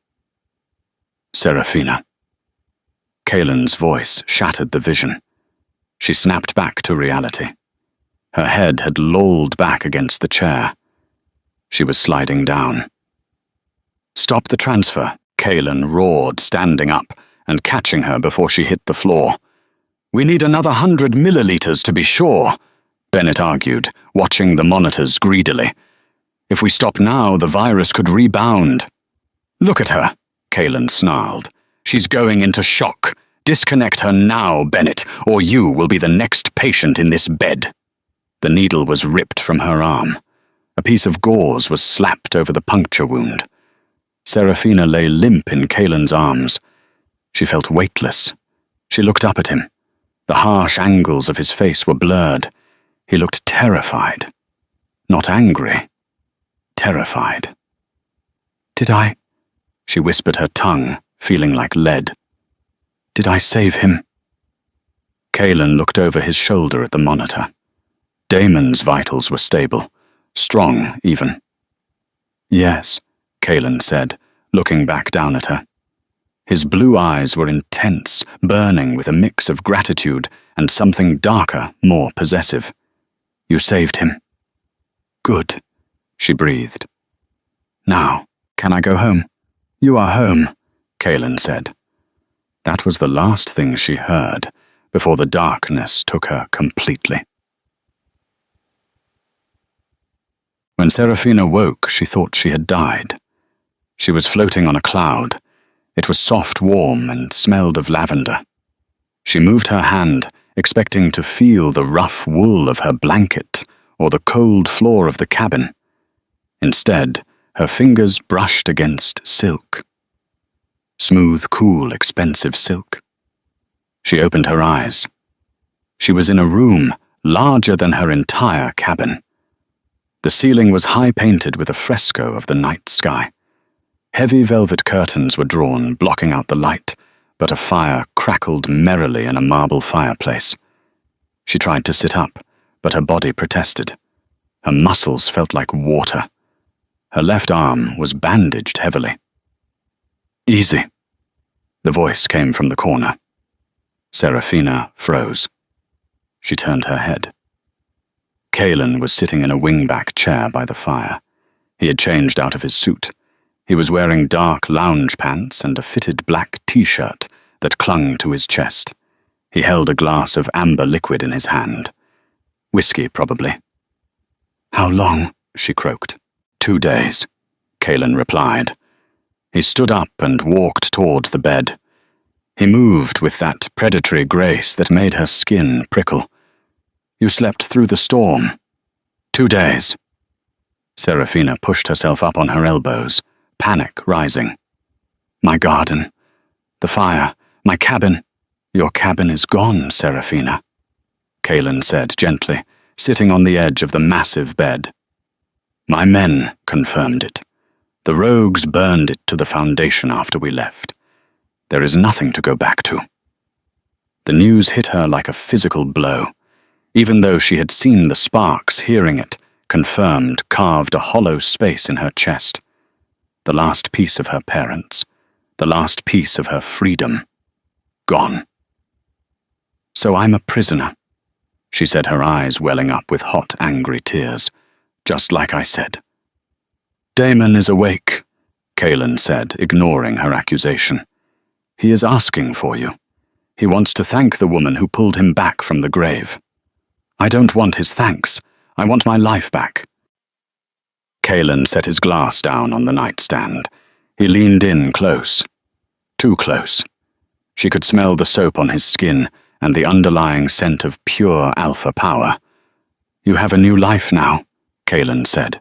"Serafina." Kaelan's voice shattered the vision. She snapped back to reality. Her head had lolled back against the chair. She was sliding down. "Stop the transfer," Kaelan roared, standing up and catching her before she hit the floor. "We need another 100 milliliters to be sure," Bennett argued, watching the monitors greedily. "If we stop now, the virus could rebound." "Look at her," Kaelan snarled. "She's going into shock. Disconnect her now, Bennett, or you will be the next patient in this bed." The needle was ripped from her arm. A piece of gauze was slapped over the puncture wound. Serafina lay limp in Kaelan's arms. She felt weightless. She looked up at him. The harsh angles of his face were blurred. He looked terrified. Not angry. Terrified. "Did I?" She whispered, her tongue feeling like lead. "Did I save him?" Kaelan looked over his shoulder at the monitor. Damon's vitals were stable. Strong, even. "Yes," Kaelan said, looking back down at her. His blue eyes were intense, burning with a mix of gratitude and something darker, more possessive. "You saved him." "Good," she breathed. "Now, can I go home?" "You are home," Kaelin said. That was the last thing she heard before the darkness took her completely. When Seraphina woke, she thought she had died. She was floating on a cloud. It was soft, warm, and smelled of lavender. She moved her hand, expecting to feel the rough wool of her blanket or the cold floor of the cabin. Instead, her fingers brushed against silk. Smooth, cool, expensive silk. She opened her eyes. She was in a room larger than her entire cabin. The ceiling was high-painted with a fresco of the night sky. Heavy velvet curtains were drawn, blocking out the light, but a fire crackled merrily in a marble fireplace. She tried to sit up, but her body protested. Her muscles felt like water. Her left arm was bandaged heavily. "Easy." The voice came from the corner. Seraphina froze. She turned her head. Kaelin was sitting in a wingback chair by the fire. He had changed out of his suit. He was wearing dark lounge pants and a fitted black t-shirt that clung to his chest. He held a glass of amber liquid in his hand. Whiskey, probably. "How long?" she croaked. 2 days, Kaelin replied. He stood up and walked toward the bed. He moved with that predatory grace that made her skin prickle. "You slept through the storm." 2 days. Seraphina pushed herself up on her elbows, panic rising. "My garden, the fire, my cabin." "Your cabin is gone, Seraphina," Kaelin said gently, sitting on the edge of the massive bed. "My men confirmed it. The rogues burned it to the foundation after we left. There is nothing to go back to." The news hit her like a physical blow. Even though she had seen the sparks, hearing it, confirmed, carved a hollow space in her chest. The last piece of her parents, the last piece of her freedom, gone. "So I'm a prisoner," she said, her eyes welling up with hot, angry tears. "Just like I said." "Daemon is awake," Kaelin said, ignoring her accusation. "He is asking for you. He wants to thank the woman who pulled him back from the grave." "I don't want his thanks. I want my life back." Kaelin set his glass down on the nightstand. He leaned in close. Too close. She could smell the soap on his skin and the underlying scent of pure alpha power. "You have a new life now," Kaelin said.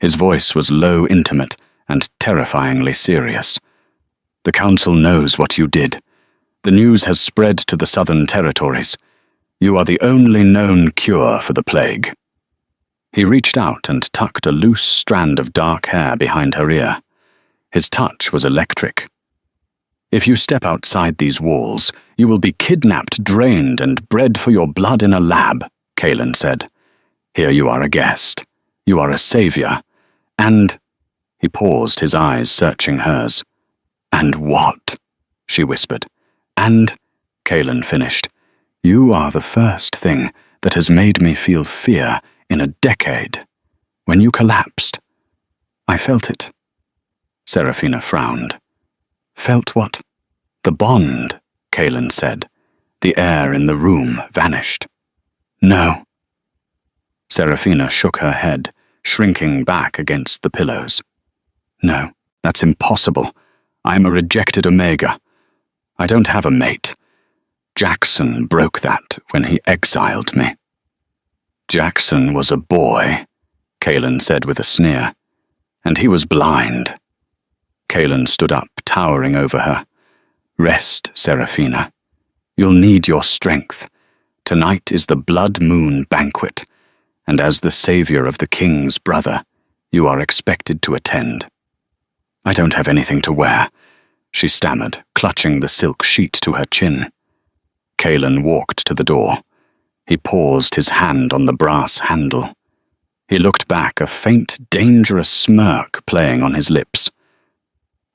His voice was low, intimate, and terrifyingly serious. "The Council knows what you did. The news has spread to the southern territories. You are the only known cure for the plague." He reached out and tucked a loose strand of dark hair behind her ear. His touch was electric. "If you step outside these walls, you will be kidnapped, drained, and bred for your blood in a lab," Kaelin said. "Here you are a guest. You are a savior. And—" He paused, his eyes searching hers. "And what?" she whispered. "And," Kaelin finished, "you are the first thing that has made me feel fear in a decade. When you collapsed, I felt it." Seraphina frowned. "Felt what?" "The bond," Kaelin said. The air in the room vanished. "No." Seraphina shook her head, shrinking back against the pillows. "No, that's impossible. I am a rejected Omega. I don't have a mate. Jackson broke that when he exiled me." "Jackson was a boy," Kaelin said with a sneer. "And he was blind." Kaelin stood up, towering over her. "Rest, Seraphina. You'll need your strength. Tonight is the Blood Moon banquet, and as the savior of the king's brother, you are expected to attend." "I don't have anything to wear," she stammered, clutching the silk sheet to her chin. Kaelin walked to the door. He paused, his hand on the brass handle. He looked back, a faint, dangerous smirk playing on his lips.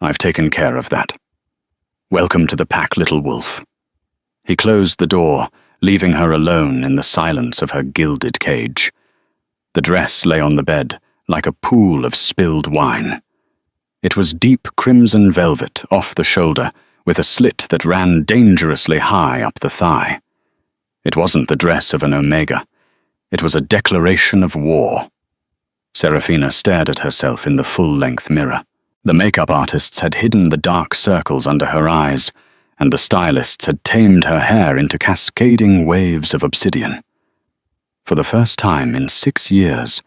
"I've taken care of that. Welcome to the pack, little wolf." He closed the door, leaving her alone in the silence of her gilded cage. The dress lay on the bed, like a pool of spilled wine. It was deep crimson velvet off the shoulder, with a slit that ran dangerously high up the thigh. It wasn't the dress of an Omega. It was a declaration of war. Serafina stared at herself in the full-length mirror. The makeup artists had hidden the dark circles under her eyes, and the stylists had tamed her hair into cascading waves of obsidian. For the first time in 6 years,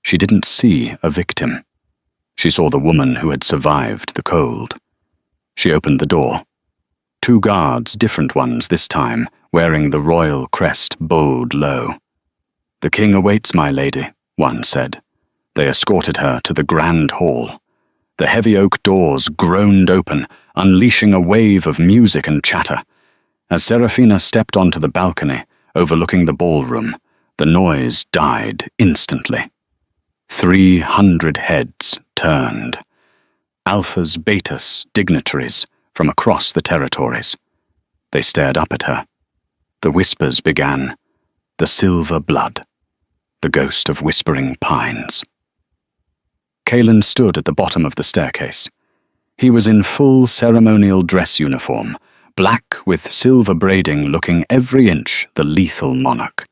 she didn't see a victim. She saw the woman who had survived the cold. She opened the door. 2 guards, different ones this time, wearing the royal crest bowed low. "The king awaits, my lady," one said. They escorted her to the grand hall. The heavy oak doors groaned open, unleashing a wave of music and chatter. As Serafina stepped onto the balcony, overlooking the ballroom, the noise died instantly. 300 heads turned. Alphas, Betas, dignitaries from across the territories. They stared up at her. The whispers began. The silver blood. The ghost of whispering pines. Kaelin stood at the bottom of the staircase. He was in full ceremonial dress uniform, black with silver braiding looking every inch the lethal monarch.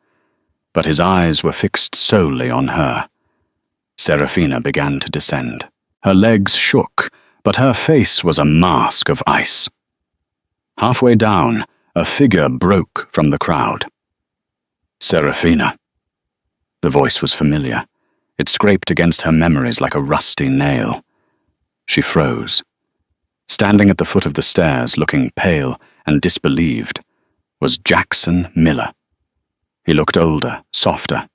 But his eyes were fixed solely on her. Serafina began to descend. Her legs shook, but her face was a mask of ice. Halfway down, a figure broke from the crowd. "Serafina." The voice was familiar. It scraped against her memories like a rusty nail. She froze. Standing at the foot of the stairs, looking pale and disbelieved, was Jackson Miller. He looked older, softer.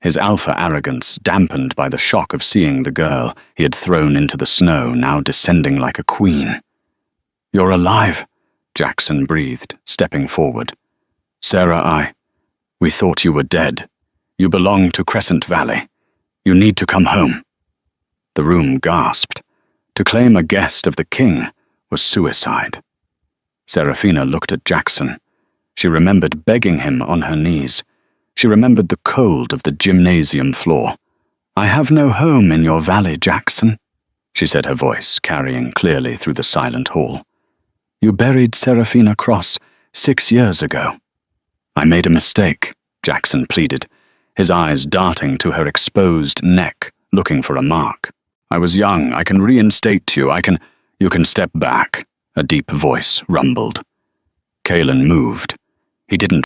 His alpha arrogance dampened by the shock of seeing the girl he had thrown into the snow now descending like a queen. "You're alive," Jackson breathed, stepping forward. "Sarah, we thought you were dead. You belong to Crescent Valley. You need to come home." The room gasped. To claim a guest of the king was suicide. Serafina looked at Jackson. She remembered begging him on her knees. She remembered the cold of the gymnasium floor. "I have no home in your valley, Jackson," she said, her voice carrying clearly through the silent hall. "You buried Serafina Cross 6 years ago." "I made a mistake," Jackson pleaded, his eyes darting to her exposed neck, looking for a mark. "I was young. I can reinstate you. You can step back," a deep voice rumbled. Kaelin moved. He didn't